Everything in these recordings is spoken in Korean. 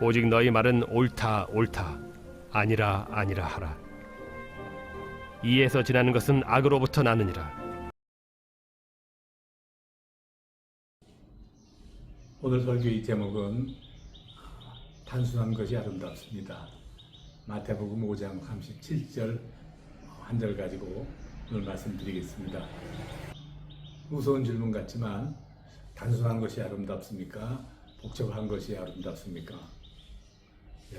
오직 너희 말은 옳다 옳다 아니라 아니라 하라. 이에서 지나는 것은 악으로부터 나느니라. 오늘 설교의 제목은 단순한 것이 아름답습니다. 마태복음 5장 37절 한 절 가지고 오늘 말씀드리겠습니다. 무서운 질문 같지만 단순한 것이 아름답습니까? 복잡한 것이 아름답습니까?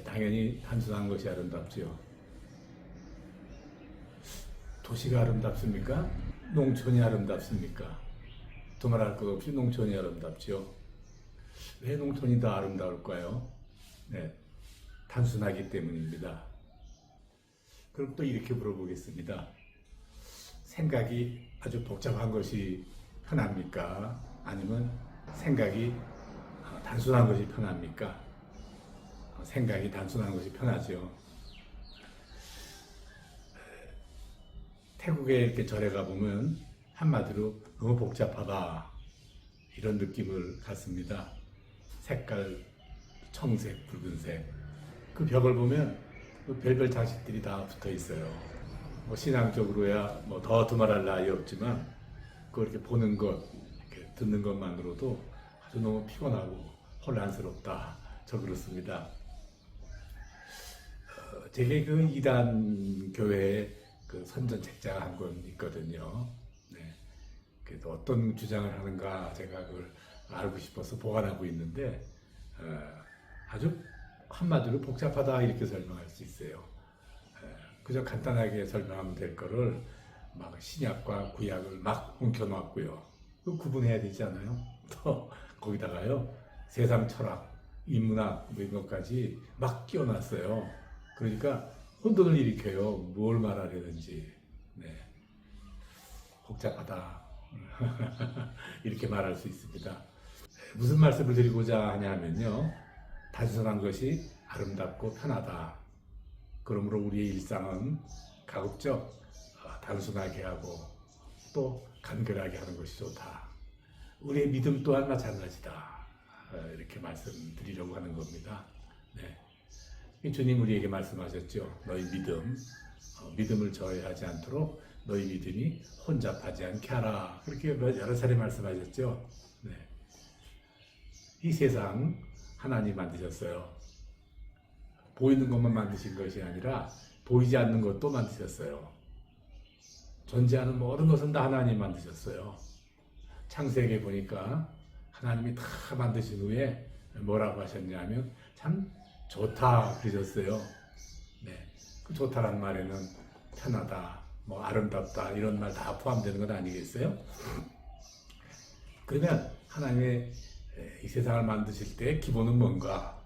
당연히 단순한 것이 아름답죠. 도시가 아름답습니까? 농촌이 아름답습니까? 두말할 것 없이 농촌이 아름답죠. 왜 농촌이 더 아름다울까요? 네, 단순하기 때문입니다. 그럼 또 이렇게 물어보겠습니다. 생각이 아주 복잡한 것이 편합니까? 아니면 생각이 단순한 것이 편합니까? 생각이 단순한 것이 편하죠. 태국에 이렇게 절에 가보면 한마디로 너무 복잡하다 이런 느낌을 갖습니다. 색깔, 청색, 붉은색 그 벽을 보면 별별 장식들이 다 붙어 있어요. 뭐 신앙적으로야 뭐 더 두말할 나위 없지만 그걸 이렇게 보는 것, 이렇게 듣는 것만으로도 아주 너무 피곤하고 혼란스럽다. 저 그렇습니다. 제게 그 이단 교회에 그 선전 책자가 한 권 있거든요. 네. 그래도 어떤 주장을 하는가 제가 그걸 알고 싶어서 보관하고 있는데 아주 한마디로 복잡하다 이렇게 설명할 수 있어요. 그저 간단하게 설명하면 될 거를 막 신약과 구약을 막 뭉켜놨고요. 그 구분해야 되지 않아요? 또 거기다가요 세상 철학, 인문학 뭐 이런 것까지 막 끼워놨어요. 그러니까 혼돈을 일으켜요. 뭘 말하려는지. 네. 복잡하다. 이렇게 말할 수 있습니다. 무슨 말씀을 드리고자 하냐면요. 단순한 것이 아름답고 편하다. 그러므로 우리의 일상은 가급적 단순하게 하고 또 간결하게 하는 것이 좋다. 우리의 믿음 또한 마찬가지다. 이렇게 말씀드리려고 하는 겁니다. 네. 주님 우리에게 말씀하셨죠. 너희 믿음을 저해하지 않도록 너희 믿음이 혼잡하지 않게 하라. 그렇게 여러 차례 말씀하셨죠. 네. 이 세상 하나님 만드셨어요. 보이는 것만 만드신 것이 아니라 보이지 않는 것도 만드셨어요. 존재하는 모든 것은 다 하나님 만드셨어요. 창세기에 보니까 하나님이 다 만드신 후에 뭐라고 하셨냐면 참 좋다 그러셨어요. 네, 그 좋다란 말에는 편하다, 뭐 아름답다 이런 말 다 포함되는 건 아니겠어요? 그러면 하나님의 이 세상을 만드실 때 기본은 뭔가?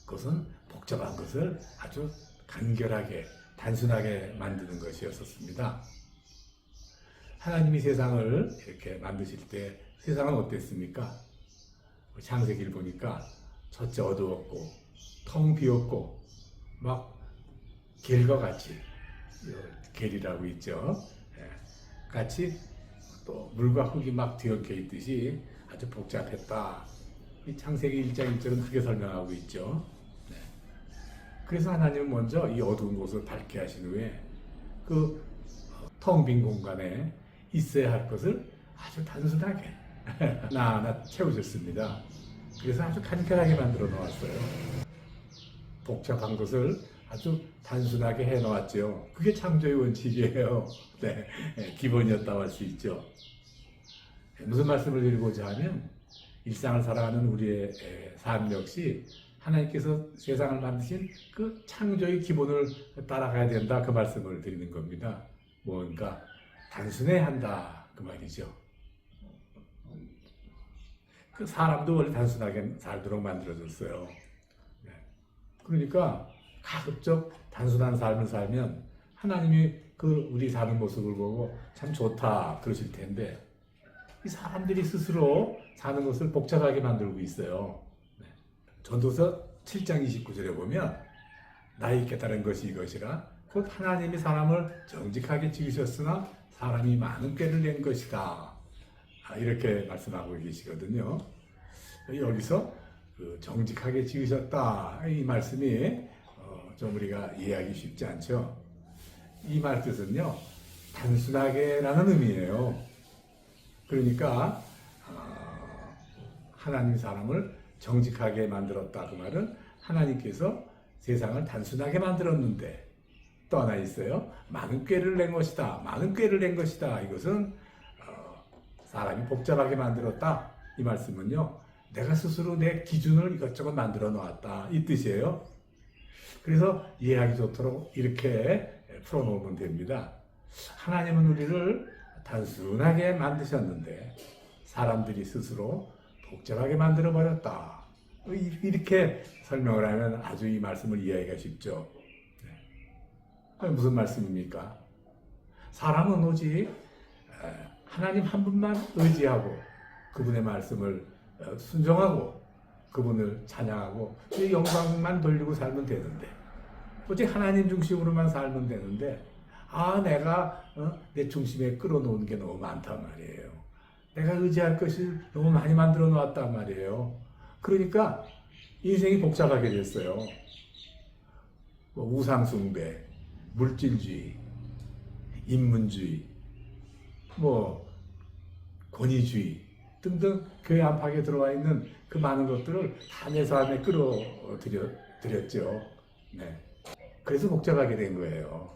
그것은 복잡한 것을 아주 간결하게 단순하게 만드는 것이었습니다. 하나님이 세상을 이렇게 만드실 때 세상은 어땠습니까? 창세기를 보니까 첫째 어두웠고 텅 비었고 막 겔과 같이 겔이라고 있죠. 같이 또 물과 흙이 막 뒤엉켜 있듯이 아주 복잡했다. 이 창세기 1장 1절은 그렇게 설명하고 있죠. 그래서 하나님은 먼저 이 어두운 곳을 밝게 하신 후에 그 텅 빈 공간에 있어야 할 것을 아주 단순하게 하나하나 채워줬습니다. 그래서 아주 간결하게 만들어 놓았어요. 복잡한 것을 아주 단순하게 해 놓았죠. 그게 창조의 원칙이에요. 네, 기본이었다고 할 수 있죠. 무슨 말씀을 드리고자 하면 일상을 살아가는 우리의 삶 역시 하나님께서 세상을 만드신 그 창조의 기본을 따라가야 된다 그 말씀을 드리는 겁니다. 뭔가 단순해야 한다 그 말이죠. 그 사람도 원래 단순하게 살도록 만들어졌어요. 네. 그러니까 가급적 단순한 삶을 살면 하나님이 그 우리 사는 모습을 보고 참 좋다 그러실 텐데 이 사람들이 스스로 사는 것을 복잡하게 만들고 있어요. 네. 전도서 7장 29절에 보면 나의 깨달은 것이 이것이라 곧 하나님이 사람을 정직하게 지으셨으나 사람이 많은 꾀를 낸 것이다. 이렇게 말씀하고 계시거든요. 여기서 그 정직하게 지으셨다 이 말씀이 좀 우리가 이해하기 쉽지 않죠. 이 말 뜻은요 단순하게라는 의미예요. 그러니까 하나님 사람을 정직하게 만들었다 그 말은 하나님께서 세상을 단순하게 만들었는데 또 하나 있어요. 많은 꾀를 낸 것이다. 많은 꾀를 낸 것이다. 이것은 사람이 복잡하게 만들었다. 이 말씀은요. 내가 스스로 내 기준을 이것저것 만들어 놓았다. 이 뜻이에요. 그래서 이해하기 좋도록 이렇게 풀어놓으면 됩니다. 하나님은 우리를 단순하게 만드셨는데 사람들이 스스로 복잡하게 만들어버렸다. 이렇게 설명을 하면 아주 이 말씀을 이해하기가 쉽죠. 무슨 말씀입니까? 사람은 오직 하나님 한 분만 의지하고 그분의 말씀을 순종하고 그분을 찬양하고 그 영광만 돌리고 살면 되는데 오직 하나님 중심으로만 살면 되는데 내가 내 중심에 끌어놓은 게 너무 많단 말이에요. 내가 의지할 것을 너무 많이 만들어 놓았단 말이에요. 그러니까 인생이 복잡하게 됐어요. 우상숭배, 물질주의, 인문주의, 권위주의 등등 교회 안팎에 들어와 있는 그 많은 것들을 다 내 삶에 끌어들였죠. 네. 그래서 복잡하게 된 거예요.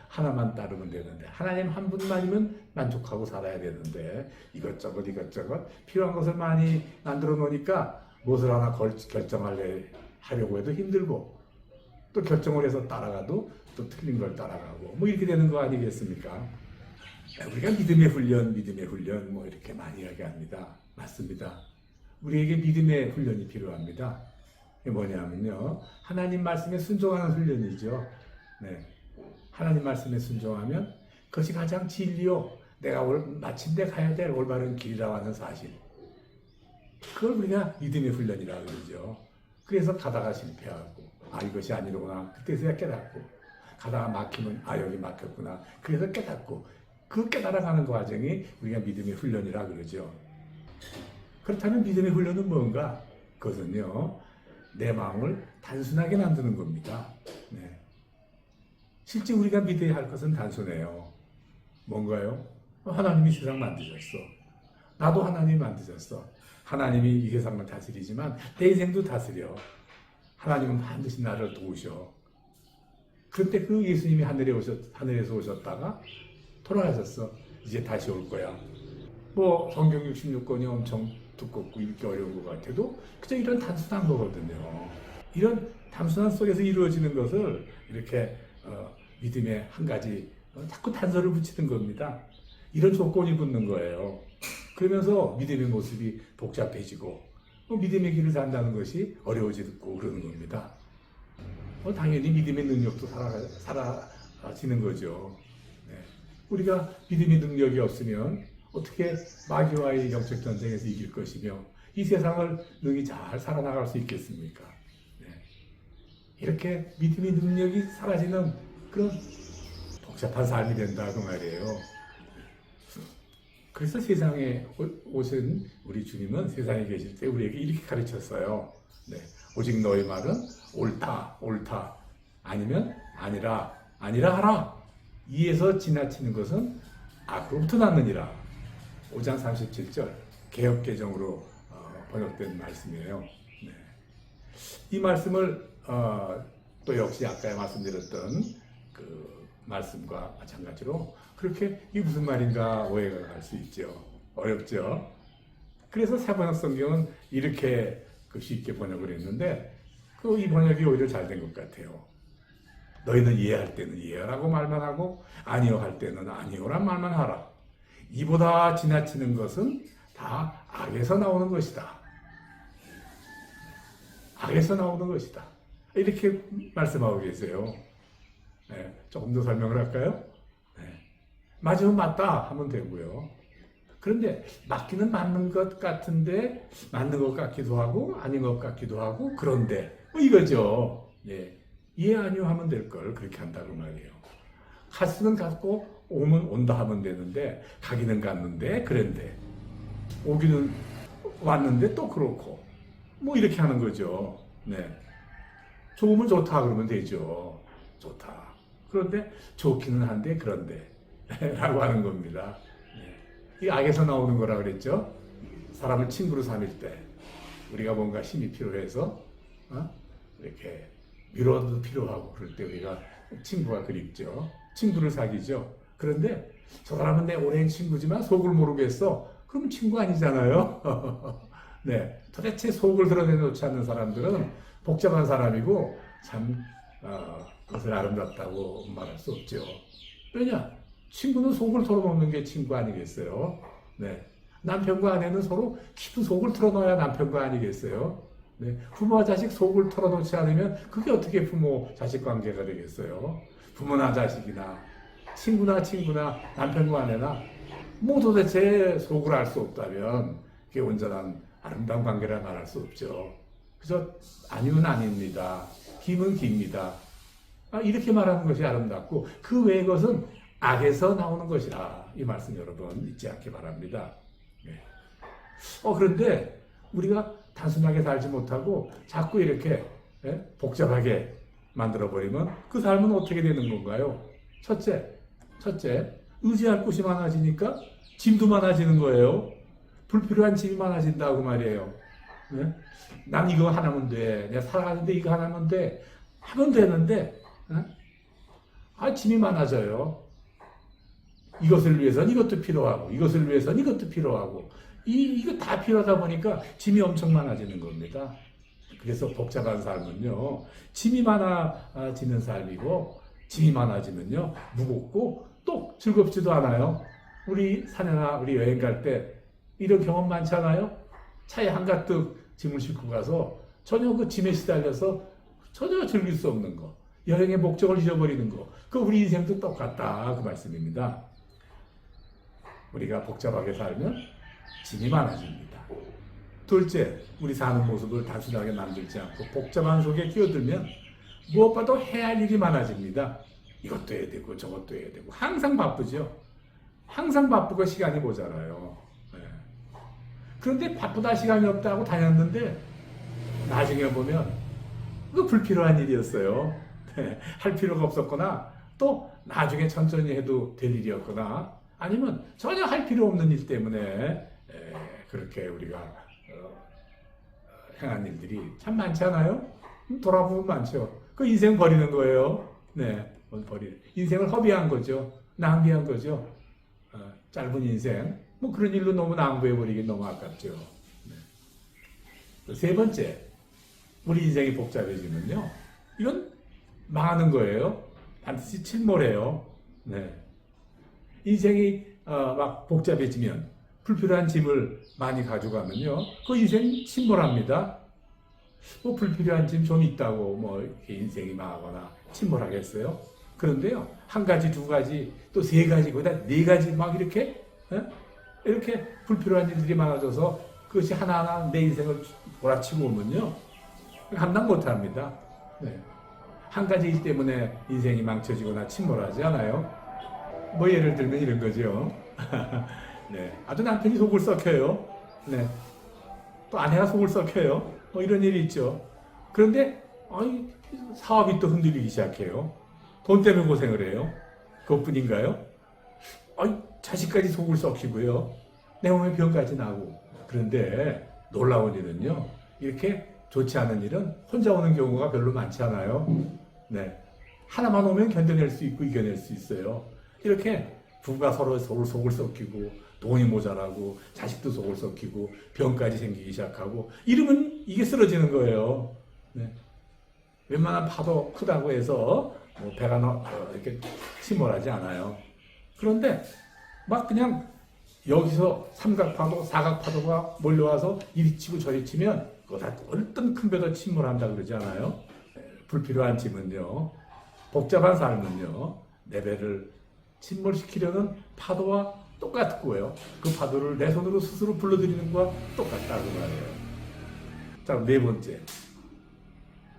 하나만 따르면 되는데 하나님 한 분만이면 만족하고 살아야 되는데 이것저것 필요한 것을 많이 만들어 놓으니까 무엇을 하나 결정하려고 해도 힘들고 또 결정을 해서 따라가도 또 틀린 걸 따라가고 이렇게 되는 거 아니겠습니까? 우리가 믿음의 훈련 이렇게 많이 이야기합니다. 맞습니다. 우리에게 믿음의 훈련이 필요합니다. 이게 뭐냐면요. 하나님 말씀에 순종하는 훈련이죠. 네. 하나님 말씀에 순종하면 그것이 가장 진리요. 내가 마침내 가야 될 올바른 길이라고 하는 사실. 그걸 우리가 믿음의 훈련이라고 그러죠. 그래서 가다가 실패하고 이것이 아니로구나. 그때서야 깨닫고 가다가 막히면 여기 막혔구나. 그래서 깨닫고 그 깨달아가는 과정이 우리가 믿음의 훈련이라 그러죠. 그렇다면 믿음의 훈련은 뭔가? 그것은요. 내 마음을 단순하게 만드는 겁니다. 네. 실제 우리가 믿어야 할 것은 단순해요. 뭔가요? 하나님이 세상 만드셨어. 나도 하나님이 만드셨어. 하나님이 이 세상을 다스리지만 내 인생도 다스려. 하나님은 반드시 나를 도우셔. 그런데 그 예수님이 하늘에서 오셨다가 돌아가셨어. 이제 다시 올 거야. 성경 66권이 엄청 두껍고 읽기 어려운 것 같아도 그저 이런 단순한 거거든요. 이런 단순한 속에서 이루어지는 것을 이렇게 믿음의 한 가지 자꾸 단서를 붙이는 겁니다. 이런 조건이 붙는 거예요. 그러면서 믿음의 모습이 복잡해지고 믿음의 길을 산다는 것이 어려워지고 그러는 겁니다. 당연히 믿음의 능력도 사라지는 거죠. 네. 우리가 믿음의 능력이 없으면 어떻게 마귀와의 영적 전쟁에서 이길 것이며 이 세상을 능히 잘 살아나갈 수 있겠습니까? 네. 이렇게 믿음의 능력이 사라지는 그런 복잡한 삶이 된다 그 말이에요. 그래서 세상에 오신 우리 주님은 세상에 계실 때 우리에게 이렇게 가르쳤어요. 네. 오직 너의 말은 옳다 아니면 아니라 하라. 이에서 지나치는 것은 악으로부터 났느니라. 5장 37절 개역개정으로 번역된 말씀이에요. 네. 이 말씀을 또 역시 아까 말씀드렸던 그 말씀과 마찬가지로 그렇게 이게 무슨 말인가 오해가 갈 수 있죠. 어렵죠. 그래서 새번역 성경은 이렇게 쉽게 번역을 했는데 이 번역이 오히려 잘 된 것 같아요. 너희는 이해할 때는 이해하라고 말만 하고 아니요 할 때는 아니요란 말만 하라. 이보다 지나치는 것은 다 악에서 나오는 것이다. 악에서 나오는 것이다. 이렇게 말씀하고 계세요. 네, 조금 더 설명을 할까요? 네. 맞으면 맞다 하면 되고요. 그런데 맞기는 맞는 것 같은데 맞는 것 같기도 하고 아닌 것 같기도 하고 그런데 뭐 이거죠. 예, 예 아니요 하면 될 걸 그렇게 한다고 말이에요. 갔으면 갔고 오면 온다 하면 되는데 가기는 갔는데 그런데 오기는 왔는데 또 그렇고 뭐 이렇게 하는 거죠. 네, 좋으면 좋다 그러면 되죠. 좋다. 그런데 좋기는 한데 그런데 라고 하는 겁니다. 이 악에서 나오는 거라 그랬죠. 사람을 친구로 삼을 때 우리가 뭔가 힘이 필요해서 이렇게 위로도 필요하고 그럴 때 우리가 친구가 그립죠. 친구를 사귀죠. 그런데 저 사람은 내 오랜 친구지만 속을 모르겠어. 그럼 친구 아니잖아요. 네, 도대체 속을 드러내놓지 않는 사람들은 복잡한 사람이고 참 그것을 아름답다고 말할 수 없죠. 왜냐? 친구는 속을 털어놓는 게 친구 아니겠어요? 네. 남편과 아내는 서로 깊은 속을 털어놓아야 남편과 아니겠어요? 네. 부모와 자식 속을 털어놓지 않으면 그게 어떻게 부모 자식 관계가 되겠어요? 부모나 자식이나 친구나 남편과 아내나 모두 도대체 속을 알 수 없다면 그게 온전한 아름다운 관계라 말할 수 없죠. 그래서 아니면 아닙니다. 김은 깁니다. 이렇게 말하는 것이 아름답고 그 외의 것은 악에서 나오는 것이라 이 말씀 여러분 잊지 않기 바랍니다. 네. 그런데 우리가 단순하게 살지 못하고 자꾸 이렇게 복잡하게 만들어버리면 그 삶은 어떻게 되는 건가요? 첫째, 의지할 곳이 많아지니까 짐도 많아지는 거예요. 불필요한 짐이 많아진다고 말이에요. 네? 난 이거 하나면 돼. 내가 살아가는데 이거 하나면 돼. 하면 되는데 짐이 많아져요. 이것을 위해서는 이것도 필요하고 이것을 위해서는 이것도 필요하고 이거 다 필요하다 보니까 짐이 엄청 많아지는 겁니다. 그래서 복잡한 삶은요. 짐이 많아지는 삶이고 짐이 많아지면요. 무겁고 또 즐겁지도 않아요. 우리 산에나 우리 여행 갈 때 이런 경험 많잖아요. 차에 한가득 짐을 싣고 가서 전혀 그 짐에 시달려서 전혀 즐길 수 없는 거. 여행의 목적을 잊어버리는 거. 그 우리 인생도 똑같다. 그 말씀입니다. 우리가 복잡하게 살면 짐이 많아집니다. 둘째, 우리 사는 모습을 단순하게 만들지 않고 복잡한 속에 끼어들면 무엇보다도 해야 할 일이 많아집니다. 이것도 해야 되고 저것도 해야 되고 항상 바쁘죠. 항상 바쁘고 시간이 모자라요. 네. 그런데 바쁘다 시간이 없다고 다녔는데 나중에 보면 그 불필요한 일이었어요. 네. 할 필요가 없었거나 또 나중에 천천히 해도 될 일이었거나 아니면 전혀 할 필요 없는 일 때문에 그렇게 우리가 행한 일들이 참 많잖아요. 돌아보면 많죠. 그 인생 버리는 거예요. 네, 인생을 허비한 거죠. 낭비한 거죠. 짧은 인생, 뭐 그런 일로 너무 낭비해버리기 너무 아깝죠. 네. 세 번째, 우리 인생이 복잡해지면요, 이건 망하는 거예요. 반드시 침몰해요. 네. 인생이 막 복잡해지면 불필요한 짐을 많이 가져가면요, 그 인생 침몰합니다. 뭐 불필요한 짐 좀 있다고 뭐 인생이 망하거나 침몰하겠어요? 그런데요, 한 가지, 두 가지, 또 세 가지, 거기다 네 가지 막 이렇게 이렇게 불필요한 일들이 많아져서 그것이 하나하나 내 인생을 몰아치고 오면요, 감당 못합니다. 네. 한 가지 일 때문에 인생이 망쳐지거나 침몰하지 않아요. 뭐 예를 들면 이런 거죠. 네, 아주 남편이 속을 썩혀요. 네, 또 아내가 속을 썩혀요. 뭐 이런 일이 있죠. 그런데 사업이 또 흔들리기 시작해요. 돈 때문에 고생을 해요. 그것뿐인가요? 자식까지 속을 썩히고요. 내 몸에 병까지 나고. 그런데 놀라운 일은요, 이렇게 좋지 않은 일은 혼자 오는 경우가 별로 많지 않아요. 네, 하나만 오면 견뎌낼 수 있고 이겨낼 수 있어요. 이렇게 부부가 서로 속을 썩히고 돈이 모자라고 자식도 속을 썩히고 병까지 생기기 시작하고 이러면 이게 쓰러지는 거예요. 네. 웬만한 파도 크다고 해서 뭐 배가 이렇게 침몰하지 않아요. 그런데 막 그냥 여기서 삼각파도, 사각파도가 몰려와서 이리 치고 저리 치면 그거 다 어떤 큰 배도 침몰한다 그러지 않아요? 불필요한 짐은요, 복잡한 삶은요, 내 배를 침몰시키려는 파도와 똑같고요. 그 파도를 내 손으로 스스로 불러들이는 것과 똑같다고 말해요. 자, 네 번째.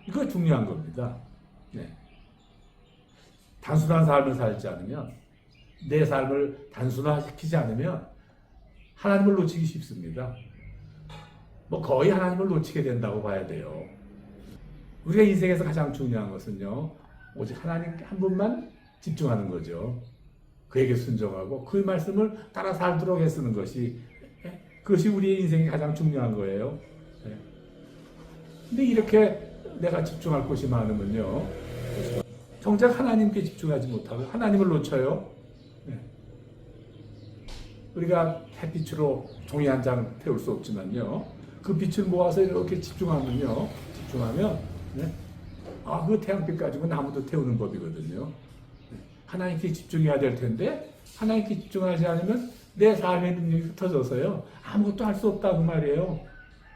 이거 중요한 겁니다. 네. 단순한 삶을 살지 않으면, 내 삶을 단순화시키지 않으면 하나님을 놓치기 쉽습니다. 뭐 거의 하나님을 놓치게 된다고 봐야 돼요. 우리가 인생에서 가장 중요한 것은요, 오직 하나님 한 분만 집중하는 거죠. 그에게 순종하고 그 말씀을 따라 살도록 애쓰는 것이, 그것이 우리의 인생이 가장 중요한 거예요. 근데 이렇게 내가 집중할 곳이 많으면요, 정작 하나님께 집중하지 못하고 하나님을 놓쳐요. 우리가 햇빛으로 종이 한 장 태울 수 없지만요, 그 빛을 모아서 이렇게 집중하면 그 태양빛 가지고 나무도 태우는 법이거든요. 하나님께 집중해야 될 텐데 하나님께 집중하지 않으면 내 삶의 능력이 흩어져서요, 아무것도 할 수 없다고 말이에요.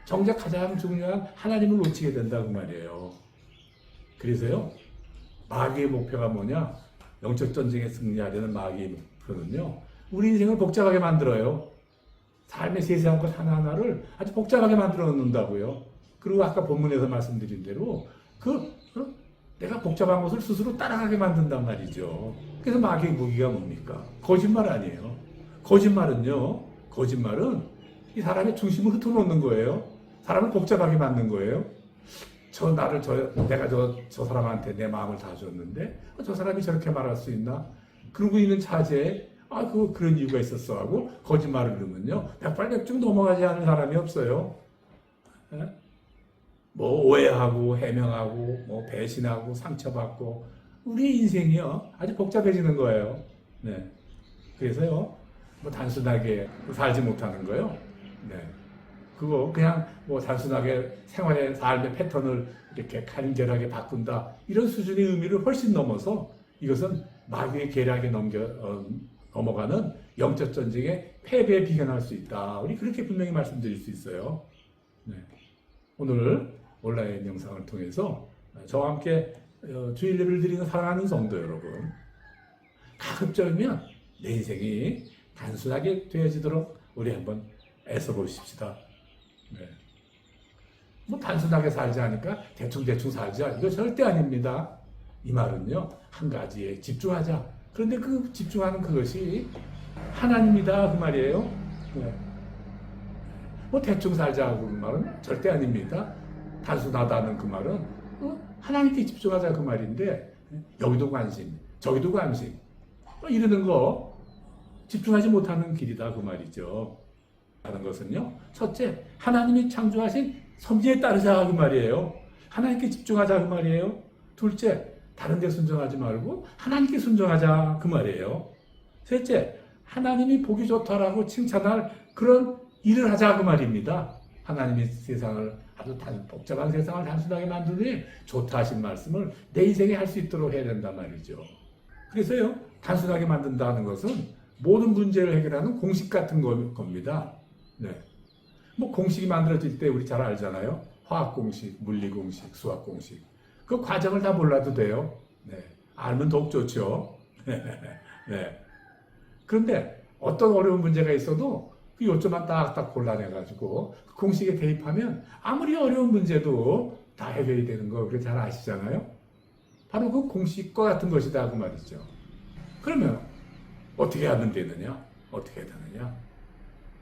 정작 가장 중요한 하나님을 놓치게 된다고 말이에요. 그래서요, 마귀의 목표가 뭐냐? 영적 전쟁에 승리하려는 마귀의 목표는요, 우리 인생을 복잡하게 만들어요. 삶의 세세한 것 하나하나를 아주 복잡하게 만들어 놓는다고요. 그리고 아까 본문에서 말씀드린 대로 내가 복잡한 것을 스스로 따라가게 만든단 말이죠. 그래서 마귀의 무기가 뭡니까? 거짓말 아니에요. 거짓말은 이 사람의 중심을 흩어놓는 거예요. 사람을 복잡하게 만든 거예요. 내가 저 사람한테 내 마음을 다 줬는데 저 사람이 저렇게 말할 수 있나? 그러고 있는 차제에 그런 이유가 있었어 하고 거짓말을 넣으면요, 백발백중 넘어가지 않은 사람이 없어요. 뭐 오해하고 해명하고 뭐 배신하고 상처받고 우리 인생이요, 아주 복잡해지는 거예요. 네. 그래서요, 뭐 단순하게 살지 못하는 거요. 네. 그거 그냥 뭐 단순하게 생활의 삶의 패턴을 이렇게 간결하게 바꾼다, 이런 수준의 의미를 훨씬 넘어서 이것은 마귀의 계략에 넘어가는 영적 전쟁의 패배에 비견할 수 있다. 우리 그렇게 분명히 말씀드릴 수 있어요. 네. 오늘 온라인 영상을 통해서 저와 함께 주일 예배를 드리는 사랑하는 성도 여러분, 가급적이면 내 인생이 단순하게 되어지도록 우리 한번 애써 보십시다. 네. 뭐 단순하게 살지 않으니까 대충 살자, 이거 절대 아닙니다. 이 말은요, 한 가지에 집중하자. 그런데 그 집중하는 그것이 하나님이다, 그 말이에요. 네. 뭐 대충 살자고 그 말은 절대 아닙니다. 단순하다는 그 말은 하나님께 집중하자 그 말인데, 여기도 관심, 저기도 관심, 이러는 거 집중하지 못하는 길이다 그 말이죠. 하는 것은요, 첫째, 하나님이 창조하신 섭리에 따르자 그 말이에요. 하나님께 집중하자 그 말이에요. 둘째, 다른 데 순종하지 말고 하나님께 순종하자 그 말이에요. 셋째, 하나님이 보기 좋다라고 칭찬할 그런 일을 하자 그 말입니다. 하나님이 세상을 아주 복잡한 세상을 단순하게 만드니 좋다 하신 말씀을 내 인생에 할 수 있도록 해야 된단 말이죠. 그래서요, 단순하게 만든다는 것은 모든 문제를 해결하는 공식 같은 겁니다. 네. 뭐 공식이 만들어질 때 우리 잘 알잖아요. 화학 공식, 물리 공식, 수학 공식. 그 과정을 다 몰라도 돼요. 네. 알면 더욱 좋죠. 네. 그런데 어떤 어려운 문제가 있어도 그 요점만 딱딱 골라내가지고 그 공식에 대입하면 아무리 어려운 문제도 다 해결이 되는 거 우리 잘 아시잖아요. 바로 그 공식과 같은 것이다 그 말이죠. 그러면 어떻게 하면 되느냐? 어떻게 해야 되느냐?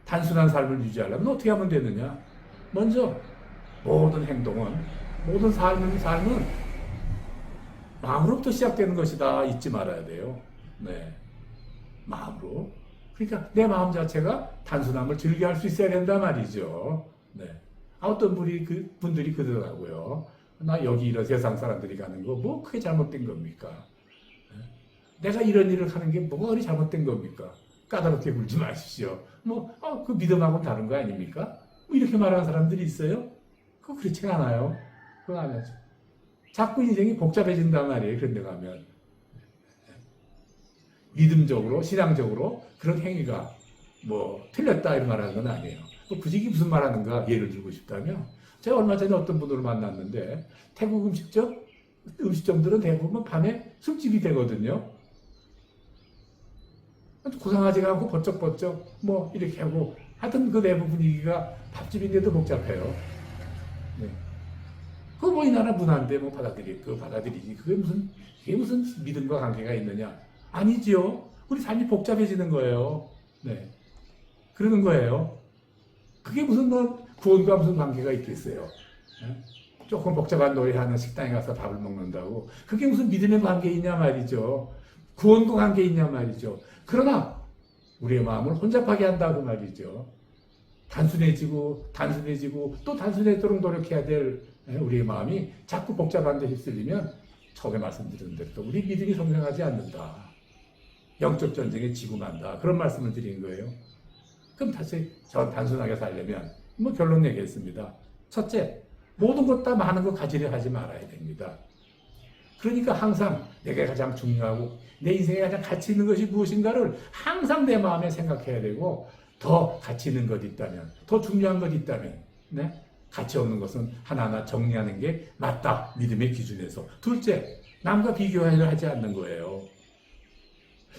단순한 삶을 유지하려면 어떻게 하면 되느냐? 먼저 모든 행동은, 모든 삶은 마음으로부터 시작되는 것이다, 잊지 말아야 돼요. 네, 마음으로. 그러니까 내 마음 자체가 단순함을 즐겨할 수 있어야 된단 말이죠. 네. 어떤 분들이 그러더라고요. 나 여기 이런 세상 사람들이 가는 거 뭐 그게 잘못된 겁니까? 네? 내가 이런 일을 하는 게 뭐가 그리 잘못된 겁니까? 까다롭게 굴지 마십시오. 그 믿음하고는 다른 거 아닙니까? 뭐 이렇게 말하는 사람들이 있어요? 그거 그렇지가 않아요. 그거 안 하죠. 자꾸 인생이 복잡해진단 말이에요. 그런 데 가면. 믿음적으로, 신앙적으로 그런 행위가 뭐 틀렸다 이런 말하는 건 아니에요. 뭐 굳이 무슨 말하는가 예를 들고 싶다면 제가 얼마 전에 어떤 분을 만났는데 태국 음식점들은 대부분 밤에 술집이 되거든요. 고상하지가 않고 번쩍번쩍 뭐 이렇게 하고 하여튼 그 내부 분위기가 밥집인데도 복잡해요. 네. 그거 뭐 이 나라 문화인데 뭐 받아들이지. 그게 무슨 믿음과 관계가 있느냐? 아니지요. 우리 삶이 복잡해지는 거예요. 네. 그러는 거예요. 그게 무슨 뭐 구원과 무슨 관계가 있겠어요. 네? 조금 복잡한 놀이하는 식당에 가서 밥을 먹는다고. 그게 무슨 믿음의 관계 있냐 말이죠. 구원과 관계 있냐 말이죠. 그러나 우리의 마음을 혼잡하게 한다고 말이죠. 단순해지고 또 단순해지도록 노력해야 될 우리의 마음이 자꾸 복잡한 데 휩쓸리면 처음에 말씀드린 대로 또 우리 믿음이 성장하지 않는다. 영적 전쟁에 지고 만다. 그런 말씀을 드린 거예요. 그럼 다시 단순하게 살려면 뭐 결론 내겠습니다. 첫째, 모든 것 다 많은 거 가지려 하지 말아야 됩니다. 그러니까 항상 내가 가장 중요하고 내 인생에 가장 가치 있는 것이 무엇인가를 항상 내 마음에 생각해야 되고 더 가치 있는 것 있다면, 더 중요한 것 있다면, 네? 가치 없는 것은 하나하나 정리하는 게 맞다. 믿음의 기준에서. 둘째, 남과 비교하려 하지 않는 거예요.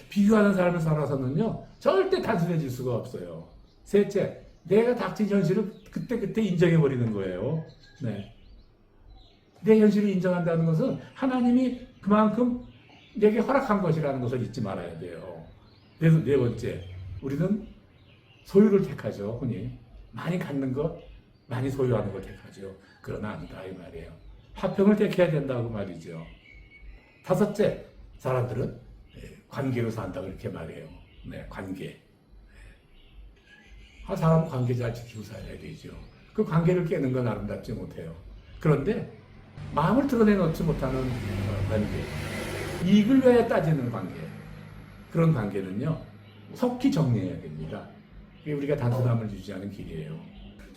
비교하는 삶을 살아서는요, 절대 단순해질 수가 없어요. 셋째, 내가 닥친 현실을 그때그때 인정해버리는 거예요. 네. 내 현실을 인정한다는 것은 하나님이 그만큼 내게 허락한 것이라는 것을 잊지 말아야 돼요. 그래서 네 번째, 우리는 소유를 택하죠, 흔히. 많이 갖는 것, 많이 소유하는 걸 택하죠. 그러나 아니다, 이 말이에요. 화평을 택해야 된다고 말이죠. 다섯째, 사람들은 관계로 산다, 그렇게 말해요. 네, 관계. 사람은 관계 잘 지키고 살아야 되죠. 그 관계를 깨는 건 아름답지 못해요. 그런데 마음을 드러내놓지 못하는 관계, 이익을 위해 따지는 관계, 그런 관계는요, 속히 정리해야 됩니다. 이게 우리가 단순함을 유지하는 길이에요.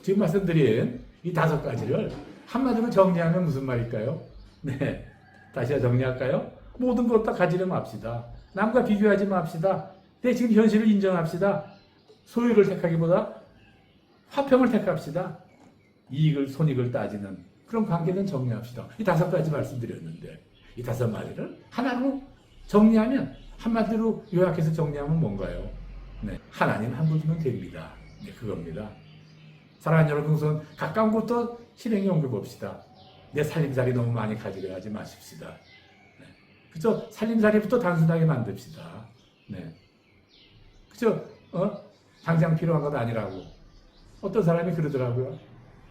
지금 말씀드린 이 5가지를 한마디로 정리하면 무슨 말일까요? 네, 다시 정리할까요? 모든 것 다 가지려 맙시다. 남과 비교하지 맙시다. 내 지금 현실을 인정합시다. 소유를 택하기보다 화평을 택합시다. 손익을 따지는 그런 관계는 정리합시다. 이 5가지 말씀드렸는데 이 5마디를 하나로 정리하면, 한마디로 요약해서 정리하면 뭔가요? 네, 하나님 한 분이면 됩니다. 네, 그겁니다. 사랑하는 여러분, 우선 가까운 곳도 실행에 옮겨봅시다. 내 살림살이 너무 많이 가지려 하지 마십시다. 네. 그죠? 살림살이부터 단순하게 만듭시다. 네. 그죠? 당장 필요한 것 아니라고. 어떤 사람이 그러더라고요.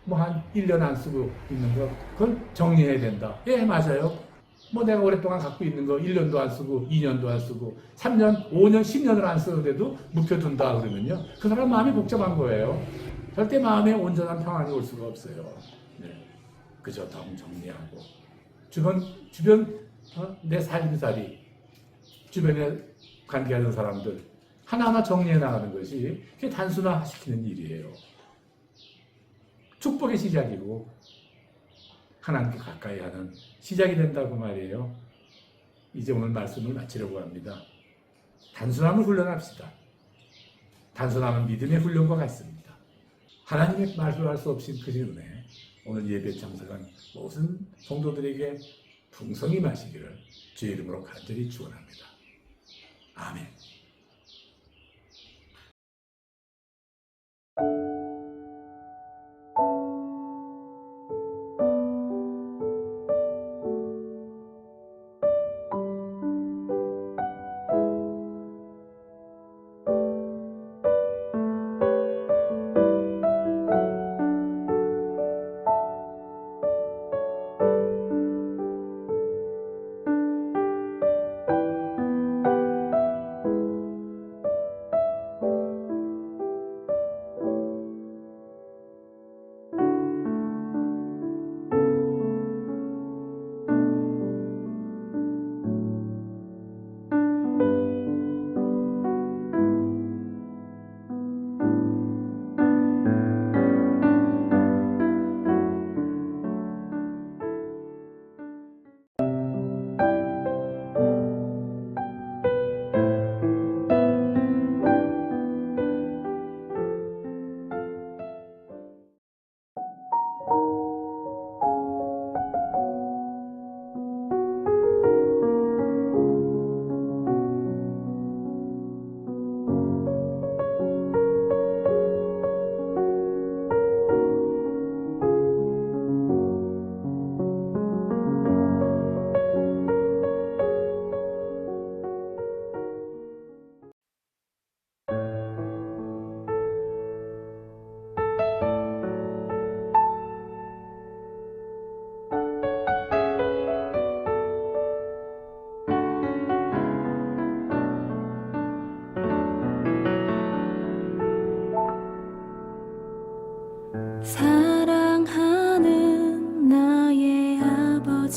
뭐 한 1년 안 쓰고 있는 거, 그걸 정리해야 된다. 예, 맞아요. 뭐 내가 오랫동안 갖고 있는 거 1년도 안 쓰고 2년도 안 쓰고 3년, 5년, 10년을 안 쓰는데도 묵혀둔다 그러면요, 그 사람 마음이 복잡한 거예요. 절대 마음에 온전한 평안이 올 수가 없어요. 네. 그저 정리하고 주변 내 살림살이, 주변에 관계하는 사람들 하나하나 정리해 나가는 것이 그게 단순화시키는 일이에요. 축복의 시작이고 하나님께 가까이 하는 시작이 된다고 말이에요. 이제 오늘 말씀을 마치려고 합니다. 단순함을 훈련합시다. 단순함은 믿음의 훈련과 같습니다. 하나님의 말로 할 수 없이 크신 은혜, 오늘 예배 참석한 모든 성도들에게 풍성히 마시기를 주의 이름으로 간절히 축원합니다. 아멘.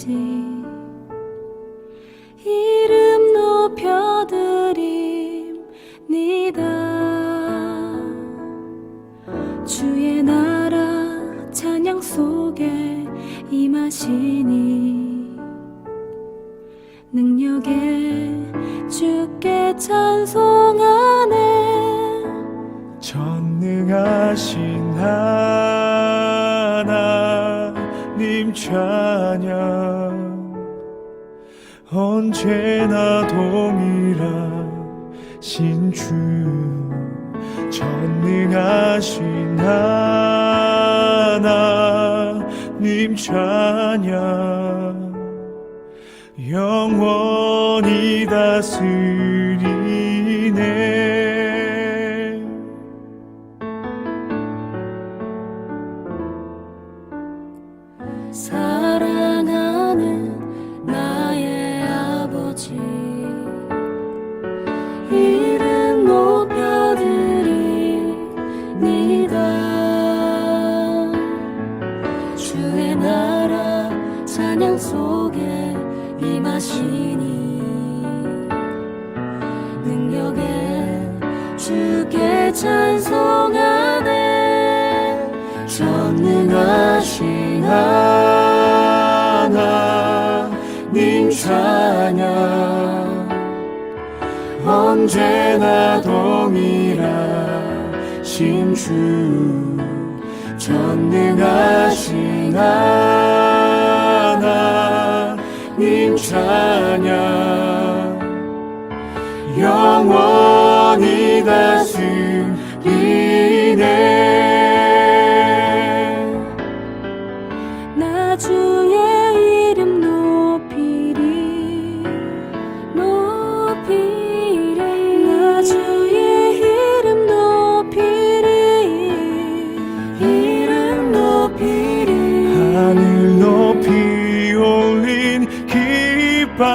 아버지 이름 높여드립니다. 주의 나라 찬양 속에 임하시니 능력에 주께 찬송하네. 전능하신 하나님 찬양 언제나 동일하신 주 전능하신 하나님 찬양 영원히 다스리네. 사랑하는 나의 아버지 이름 높여드립니다. 주의 나라 찬양 속에 임하시니 능력에 주께 찬송하네. 전능하신 하나님 찬양 언제나 동일하신 주 전능하신 하나님 찬양 영원히 다스리네. 나 주의 이름 높이리 높이리 나 주의 이름 높이리 이름 높이리 하늘 높이 올린 깃발처럼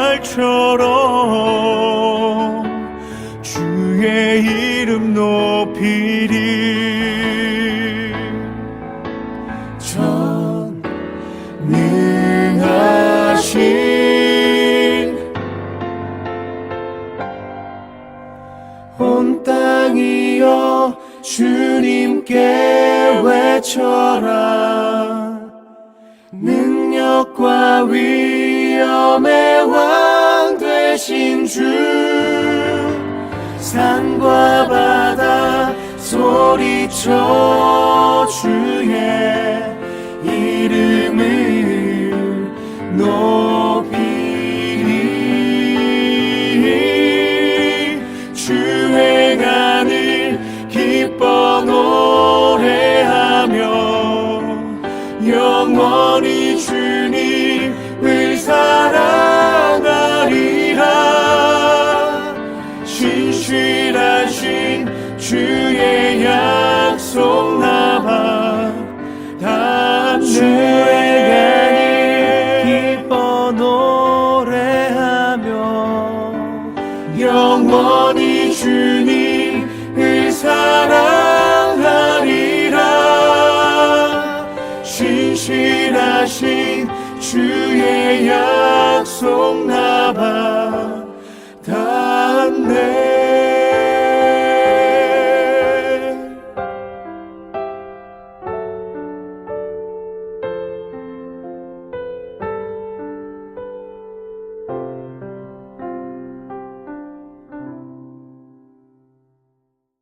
주의 이름 높이리. 전능하신 온 땅이여 주님께 외쳐라. 능력과 위엄의 왕 되신 주 산과 바다 소리쳐 주의 이름을 높이리. 주 행하늘 기뻐 노래하며 영원히 주님을 사랑하리라. 신실하신 주의 약속 나봐 담대하게 기뻐 노래하며 영원히 주님을 사랑하리라. 신실하신 주의 약속 나봐